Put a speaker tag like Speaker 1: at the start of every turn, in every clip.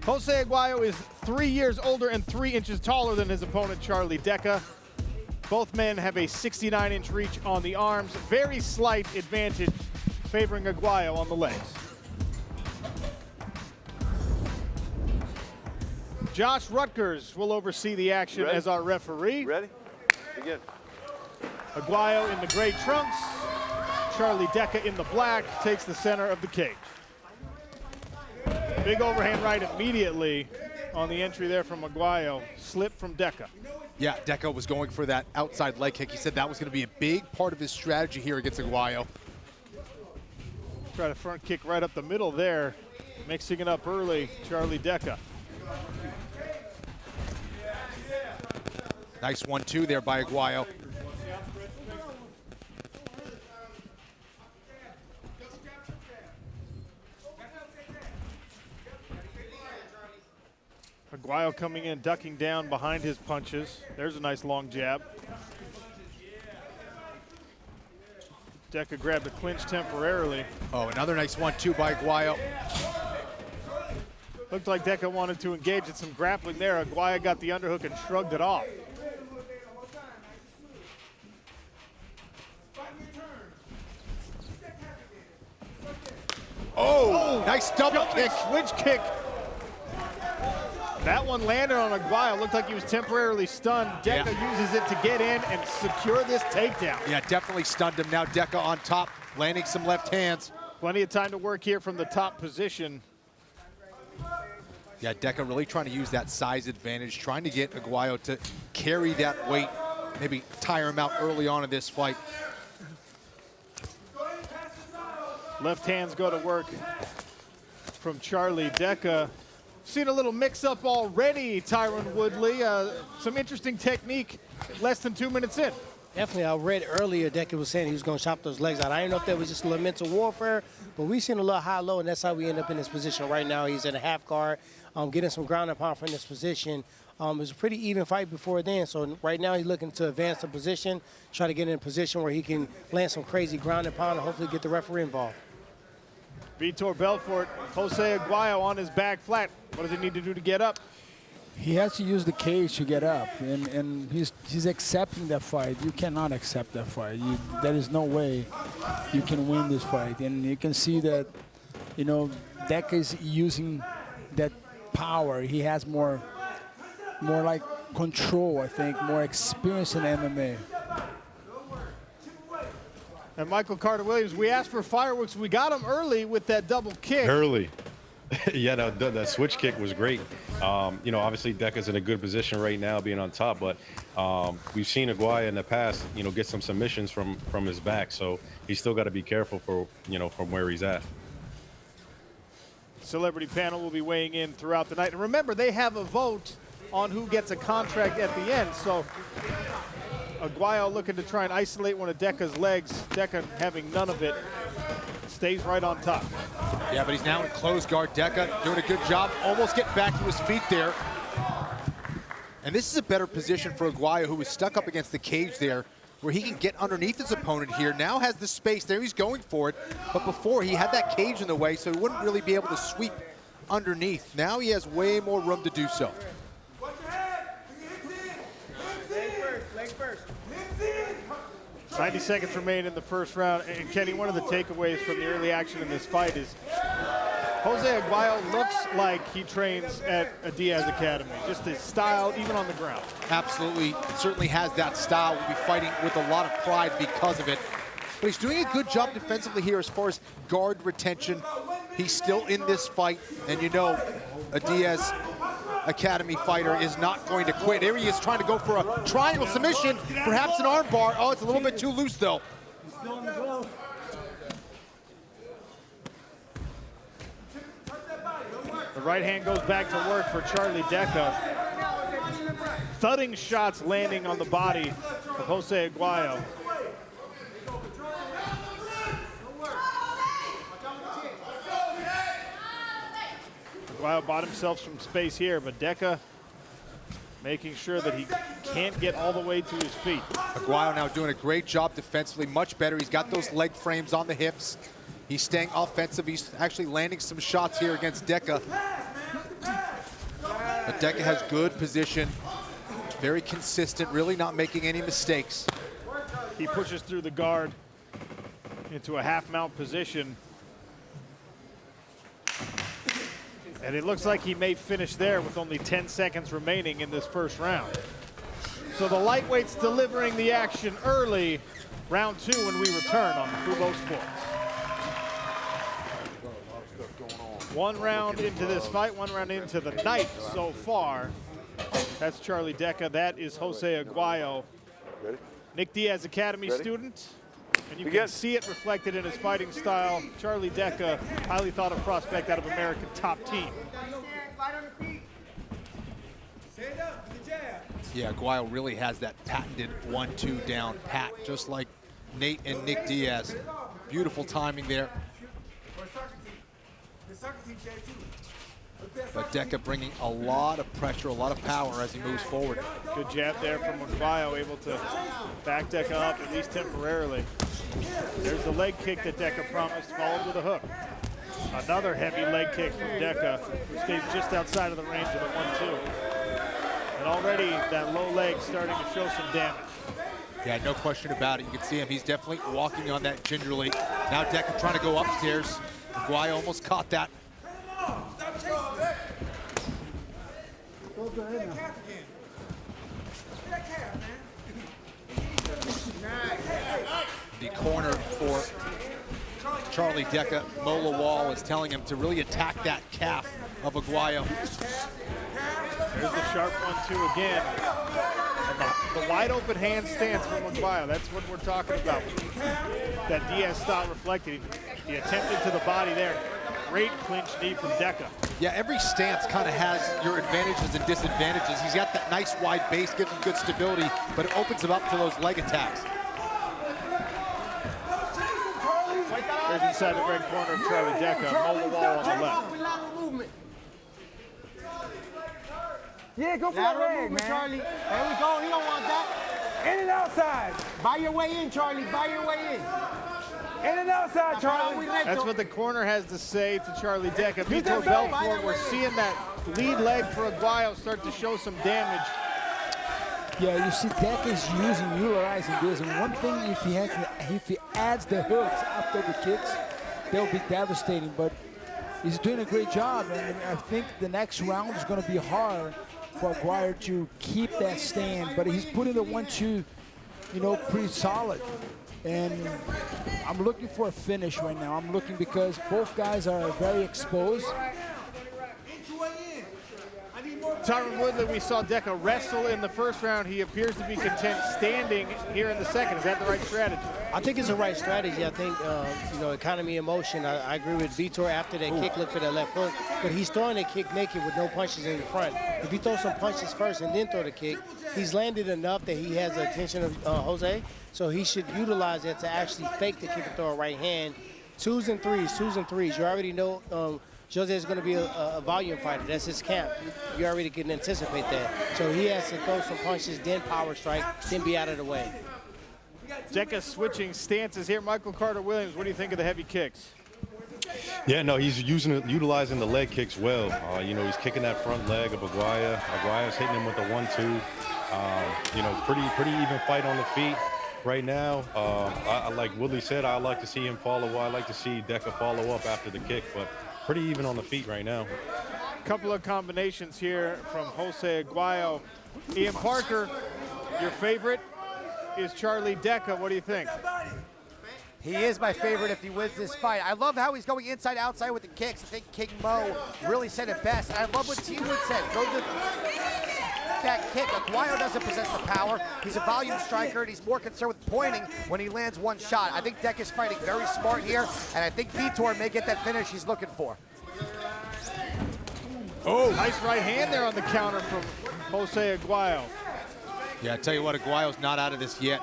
Speaker 1: Jose Aguayo is 3 years older and 3 inches taller than his opponent, Charlie Decca. Both men have a 69-inch reach on the arms. Very slight advantage favoring Aguayo on the legs. Josh Rutgers will oversee the action as our referee.
Speaker 2: Ready? Begin.
Speaker 1: Aguayo in the gray trunks. Charlie Decca in the black takes the center of the cage. Big overhand right immediately on the entry there from Aguayo. Slip from Decca.
Speaker 3: Yeah, Decca was going for that outside leg kick. He said that was going to be a big part of his strategy here against Aguayo.
Speaker 1: Try to front kick right up the middle there. Mixing it up early, Charlie Decca.
Speaker 3: Nice 1-2 there by Aguayo.
Speaker 1: Aguayo coming in, ducking down behind his punches. There's a nice long jab. Decca grabbed a clinch temporarily.
Speaker 3: Oh, another nice 1-2 by Aguayo.
Speaker 1: Looked like Decca wanted to engage in some grappling there. Aguayo got the underhook and shrugged it off.
Speaker 3: Oh, nice double kick.
Speaker 1: Switch kick. That one landed on Aguayo. Looked like he was temporarily stunned. Decca uses it to get in and secure this takedown.
Speaker 3: Yeah, definitely stunned him. Now Decca on top, landing some left hands.
Speaker 1: Plenty of time to work here from the top position.
Speaker 3: Yeah, Decca really trying to use that size advantage, trying to get Aguayo to carry that weight, maybe tire him out early on in this fight.
Speaker 1: Left hands go to work from Charlie Decca. Seen a little mix-up already, Tyron Woodley. Some interesting technique less than 2 minutes in.
Speaker 4: Definitely, I read earlier Decca was saying he was going to chop those legs out. I didn't know if that was just a little mental warfare, but we've seen a little high-low, and that's how we end up in this position right now. He's in a half guard, getting some ground and pound from this position. It was a pretty even fight before then, so right now he's looking to advance the position, try to get in a position where he can land some crazy ground and pound and hopefully get the referee involved.
Speaker 1: Vitor Belfort, Jose Aguayo on his back flat. What does he need to do to get up?
Speaker 5: He has to use the cage to get up, and he's accepting that fight. You cannot accept that fight. There is no way you can win this fight. And you can see that, you know, Decca is using that power. He has more like control, I think, more experience in MMA.
Speaker 1: And Michael Carter-Williams, we asked for fireworks. We got him early with that double kick.
Speaker 6: Early. Yeah, that switch kick was great. You know, obviously Decca's in a good position right now, being on top, but we've seen Aguayo in the past, you know, get some submissions from his back, so he's still got to be careful for, you know, from where he's at.
Speaker 1: Celebrity panel will be weighing in throughout the night. And remember, they have a vote on who gets a contract at the end, so Aguayo looking to try and isolate one of Decca's legs. Decca having none of it, stays right on top.
Speaker 3: Yeah, but he's now in closed guard. Decca doing a good job, almost getting back to his feet there. And this is a better position for Aguayo, who was stuck up against the cage there, where he can get underneath his opponent here. Now has the space there, he's going for it. But before, he had that cage in the way, so he wouldn't really be able to sweep underneath. Now he has way more room to do so.
Speaker 1: 90 seconds remain in the first round. And Kenny, one of the takeaways from the early action in this fight is Jose Aguayo looks like he trains at a Diaz Academy. Just his style, even on the ground.
Speaker 3: Absolutely, certainly has that style. Will be fighting with a lot of pride because of it. But he's doing a good job defensively here as far as guard retention. He's still in this fight, and you know a Diaz Academy fighter is not going to quit. Here he is trying to go for a triangle submission, perhaps an arm bar. Oh, it's a little bit too loose though.
Speaker 1: The right hand goes back to work for Charlie Decca. Thudding shots landing on the body of Jose Aguayo. Aguayo bought himself some space here, but Decca making sure that he can't get all the way to his feet.
Speaker 3: Aguayo now doing a great job defensively, much better. He's got those leg frames on the hips. He's staying offensive. He's actually landing some shots here against Decca. But Decca has good position, very consistent, really not making any mistakes.
Speaker 1: He pushes through the guard into a half mount position. And it looks like he may finish there with only 10 seconds remaining in this first round. So the lightweight's delivering the action early. Round 2 when we return on Fubo Sports. 1 round into this fight, 1 round into the night so far. That's Charlie Decca, that is Jose Aguayo. Nick Diaz, Academy student, and you can see it reflected in his fighting style. Charlie Decca, highly thought of prospect out of American top team.
Speaker 3: Yeah, Aguayo really has that patented 1-2 down pat, just like Nate and Nick Diaz. Beautiful timing there. But Decca bringing a lot of pressure, a lot of power as he moves forward.
Speaker 1: Good jab there from Aguayo, able to back Decca up, at least temporarily. There's the leg kick that Decca promised, followed with a hook. Another heavy leg kick from Decca, who stays just outside of the range of the 1-2. And already that low leg starting to show some damage.
Speaker 3: Yeah, no question about it. You can see him. He's definitely walking on that gingerly. Now Decca trying to go upstairs. Aguayo almost caught that. The corner for Charlie Decca, Mola Wall, is telling him to really attack that calf of Aguayo.
Speaker 1: There's the sharp 1-2 again. And the wide open hand stance from Aguayo, that's what we're talking about. That Diaz style reflected. He attempted to the body there. Great clinch knee from Decca.
Speaker 3: Yeah, every stance kind of has your advantages and disadvantages. He's got that nice wide base, gives him good stability, but it opens him up to those leg attacks.
Speaker 1: There's inside the red corner of Charlie Decca, Mola Wall on the left.
Speaker 2: Yeah, go for that leg, man. Charlie. There we go. He don't want that. In and outside. Buy your way in, Charlie. Buy your way in. In and outside, Charlie.
Speaker 1: That's what the corner has to say to Charlie Decca. Vitor Belfort, we're seeing that lead leg for Aguayo start to show some damage.
Speaker 5: Yeah, you see Decca's utilizing this, and one thing, if he adds the hooks after the kicks, they'll be devastating. But he's doing a great job, and I think the next round is going to be hard for Aguayo to keep that stand. But he's putting the 1-2, pretty solid. And I'm looking for a finish right now. I'm looking because both guys are very exposed.
Speaker 1: Tyron Woodley, we saw Decca wrestle in the first round. He appears to be content standing here in the second. Is that the right strategy?
Speaker 4: I think it's the right strategy. I think, economy of motion. I agree with Vitor after that kick, look for that left hook. But he's throwing that kick naked with no punches in the front. If he throws some punches first and then throw the kick, he's landed enough that he has the attention of Jose. So he should utilize that to actually fake the kick and throw a right hand. Twos and threes. You already know Jose is going to be a volume fighter. That's his camp. You already can anticipate that. So he has to throw some punches, then power strike, then be out of the way.
Speaker 1: Decca switching stances here. Michael Carter-Williams, what do you think of the heavy kicks?
Speaker 6: Yeah, no, he's utilizing the leg kicks well. He's kicking that front leg of Aguayo. Aguayo's hitting him with the 1-2. Pretty even fight on the feet right now. Like Woodley said, I like to see him follow. I like to see Decca follow up after the kick, but pretty even on the feet right now.
Speaker 1: Couple of combinations here from Jose Aguayo. Ian Parker, your favorite is Charlie Decca. What do you think?
Speaker 7: He is my favorite if he wins this fight. I love how he's going inside, outside with the kicks. I think King Mo really said it best. And I love what T-Wood said. Throw that kick. Aguayo doesn't possess the power. He's a volume striker, and he's more concerned with pointing when he lands one shot. I think Decca's fighting very smart here, and I think Vitor may get that finish he's looking for.
Speaker 1: Oh, nice right hand there on the counter from Jose Aguayo.
Speaker 3: Yeah, I tell you what, Aguayo's not out of this yet.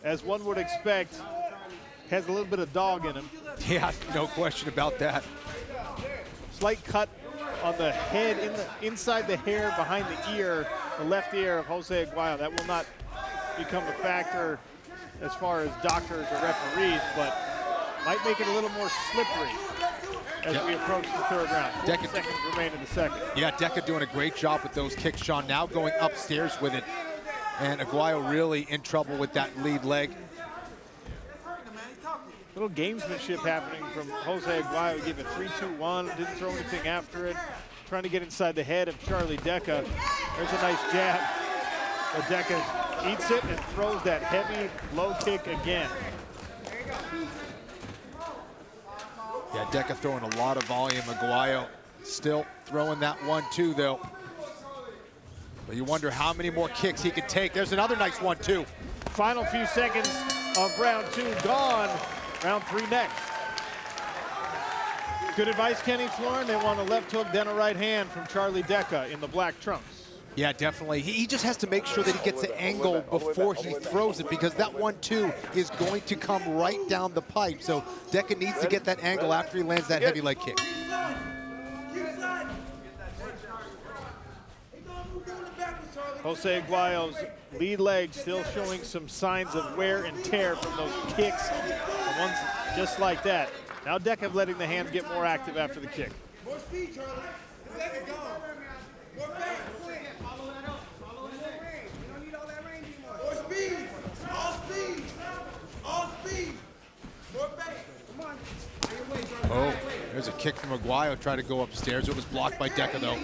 Speaker 1: As one would expect, has a little bit of dog in him.
Speaker 3: Yeah, no question about that.
Speaker 1: Slight cut on the head, inside the hair, behind the ear, the left ear of Jose Aguayo. That will not become a factor as far as doctors or referees, but might make it a little more slippery. as we approach the third round. 40 seconds remain in the second.
Speaker 3: Yeah, Decca doing a great job with those kicks, Sean. Now going upstairs with it. And Aguayo really in trouble with that lead leg.
Speaker 1: Little gamesmanship happening from Jose Aguayo. He gave a 3-2-1, didn't throw anything after it. Trying to get inside the head of Charlie Decca. There's a nice jab. But Decca eats it and throws that heavy low kick again.
Speaker 3: Yeah, Decca throwing a lot of volume. Aguayo still throwing that 1-2 though. But you wonder how many more kicks he could take. There's another nice 1-2.
Speaker 1: Final few seconds of round 2 gone. Round 3 next. Good advice, Kenny Florin. They want a left hook, then a right hand from Charlie Decca in the black trunks.
Speaker 3: Yeah, definitely. He just has to make sure that he gets the angle before he throws it, because that 1-2 is going to come right down the pipe. So Decca needs to get that angle after he lands that heavy leg kick.
Speaker 1: Jose Aguayo's lead leg still showing some signs of wear and tear from those kicks. The ones just like that. Now Decca letting the hands get more active after the kick.
Speaker 2: More speed, Charlie. Let it go. More pace. Follow that up. Follow that range. You don't need all that range anymore. More speed. All speed. All speed. More pace. Come on.
Speaker 3: Oh, there's a kick from Aguayo. Tried to go upstairs. It was blocked by Decca though.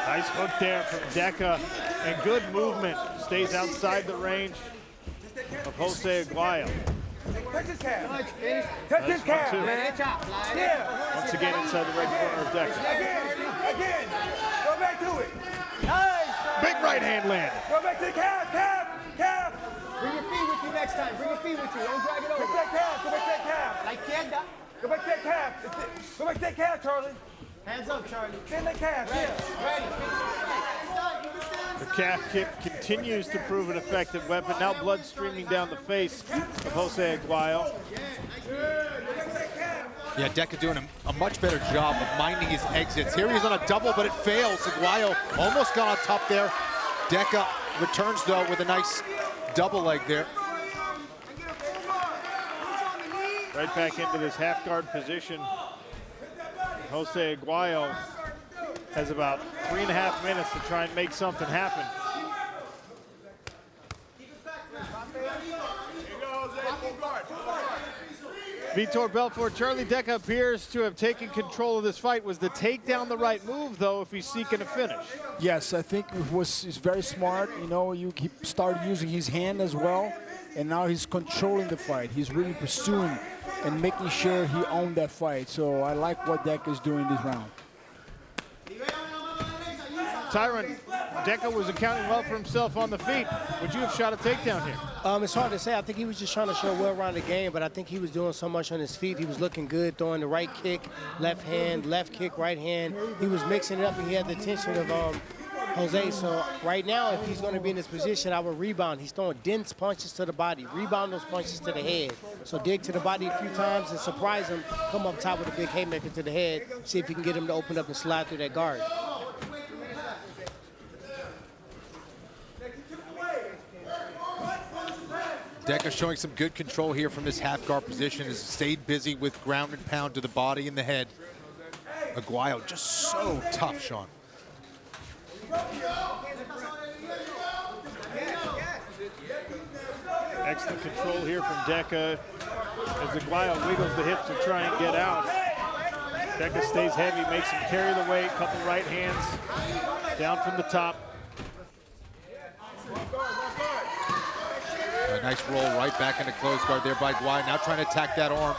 Speaker 1: Nice hook there from Decca, and good movement. Stays outside the range of Jose Aguayo.
Speaker 2: Touch his calf. Touch his calf, man. Yeah.
Speaker 1: Once again inside the right corner of Decca.
Speaker 2: Again. Go back to it. Nice.
Speaker 1: Big right hand land.
Speaker 2: Go back to the calf. Bring your feet with you next time. Bring your feet with you. Don't drag it over. Go back to that calf. La izquierda. Go back to that calf. Go back to that calf, Charlie. Hands up, Charlie. Stand that calf. Yeah. Ready.
Speaker 1: The calf kick continues to prove an effective weapon. Now blood streaming down the face of Jose Aguayo.
Speaker 3: Yeah, Decca doing a much better job of minding his exits. Here he is on a double, but it fails. Aguayo almost got on top there. Decca returns though with a nice double leg there.
Speaker 1: Right back into this half guard position. Jose Aguayo has about 3.5 minutes to try and make something happen. Vitor Belfort, Charlie Decca appears to have taken control of this fight. Was the takedown the right move, though, if he's seeking a finish?
Speaker 5: Yes, I think he's very smart. You know, he started using his hand as well, and now he's controlling the fight. He's really pursuing and making sure he owned that fight. So I like what Decca is doing this round.
Speaker 1: Tyron, Decca was accounting well for himself on the feet. Would you have shot a takedown here?
Speaker 4: It's hard to say. I think he was just trying to show well-rounded game, but I think he was doing so much on his feet. He was looking good, throwing the right kick, left hand, left kick, right hand. He was mixing it up, and he had the tension of Jose. So right now, if he's going to be in this position, I would rebound. He's throwing dense punches to the body. Rebound those punches to the head. So dig to the body a few times and surprise him. Come up top with a big haymaker to the head. See if you can get him to open up and slide through that guard.
Speaker 3: Decca showing some good control here from this half guard position. Has stayed busy with ground and pound to the body and the head. Aguayo just so tough, Sean.
Speaker 1: Excellent control here from Decca as Aguayo wiggles the hips to try and get out. Decca stays heavy, makes him carry the weight, couple right hands down from the top.
Speaker 3: A nice roll right back into close guard there by Aguayo. Now trying to attack that arm.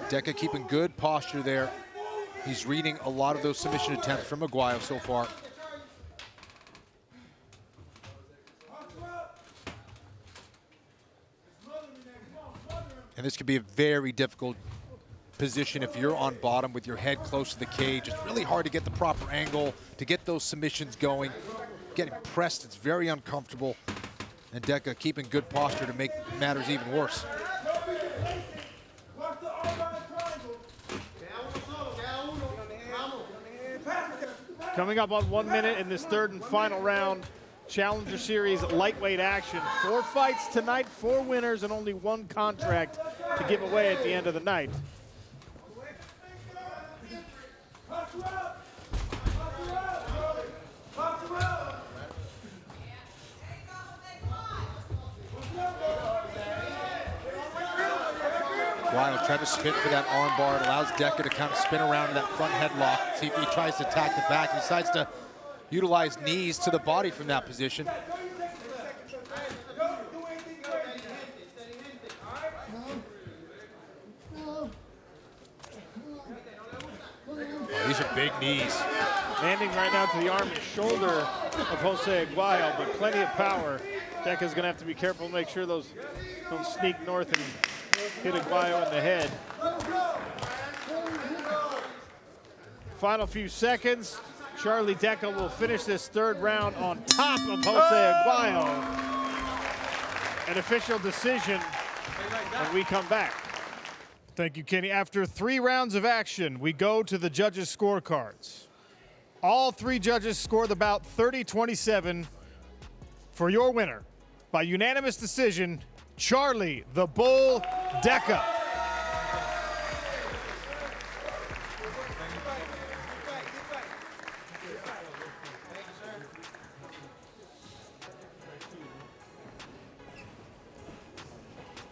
Speaker 3: Decca keeping good posture there. He's reading a lot of those submission attempts from Aguayo so far. And this could be a very difficult position if you're on bottom with your head close to the cage. It's really hard to get the proper angle, to get those submissions going. Getting pressed, it's very uncomfortable. And Decca keeping good posture to make matters even worse.
Speaker 1: Coming up on 1 minute in this third and final round, Challenger Series lightweight action. 4 fights tonight, 4 winners, and only 1 contract to give away at the end of the night.
Speaker 3: Aguayo tried to spin for that arm bar. It allows Decca to kind of spin around in that front headlock. See if he tries to attack the back. He decides to utilize knees to the body from that position. Oh, these are big knees.
Speaker 1: Landing right now to the arm and shoulder of Jose Aguayo, but plenty of power. Decca's gonna have to be careful to make sure those don't sneak north and hit Aguayo in the head. Final few seconds. Charlie Decca will finish this 3rd round on top of Jose Aguayo. An official decision when we come back. Thank you, Kenny. After 3 rounds of action, we go to the judges' scorecards. All 3 judges score the bout 30-27 for your winner. By unanimous decision, Charlie the Bull Decca.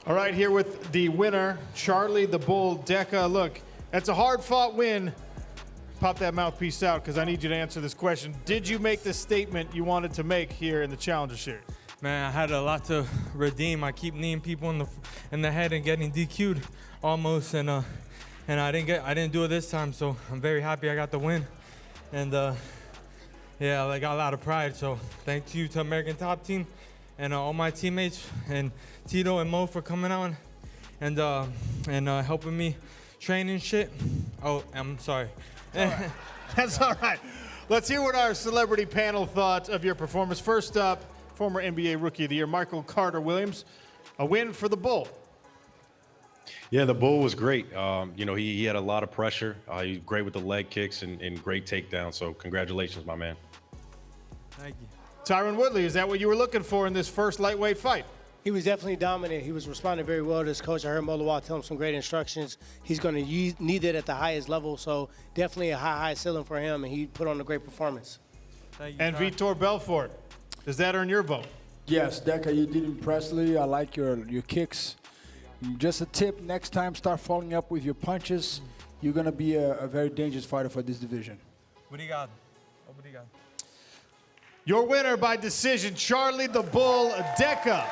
Speaker 1: All right, here with the winner, Charlie the Bull Decca. Look, that's a hard-fought win. Pop that mouthpiece out because I need you to answer this question. Did you make the statement you wanted to make here in the Challenger Series?
Speaker 8: Man, I had a lot to redeem. I keep kneeing people in the head and getting DQ'd almost, and I didn't do it this time. So I'm very happy I got the win, and yeah, I got a lot of pride. So thank you to American Top Team and all my teammates and Tito and Mo for coming out and helping me train and shit. Oh, I'm sorry.
Speaker 1: That's all right. Let's hear what our celebrity panel thought of your performance. First up, former NBA Rookie of the Year, Michael Carter-Williams. A win for the Bull.
Speaker 6: Yeah, the Bull was great. You know, he had a lot of pressure. He was great with the leg kicks and great takedowns. So congratulations, my man.
Speaker 8: Thank you.
Speaker 1: Tyron Woodley, is that what you were looking for in this first lightweight fight?
Speaker 4: He was definitely dominant. He was responding very well to his coach. I heard Molawa tell him some great instructions. He's going to need it at the highest level, so definitely a high ceiling for him, and he put on a great performance.
Speaker 8: Thank you.
Speaker 1: And Vitor Belfort, does that earn your vote?
Speaker 5: Yes, Decca, you did impressively. I like your kicks. Just a tip, next time start following up with your punches. You're going to be a very dangerous fighter for this division.
Speaker 8: Obrigado. Obrigado.
Speaker 1: Your winner by decision, Charlie the Bull Decca.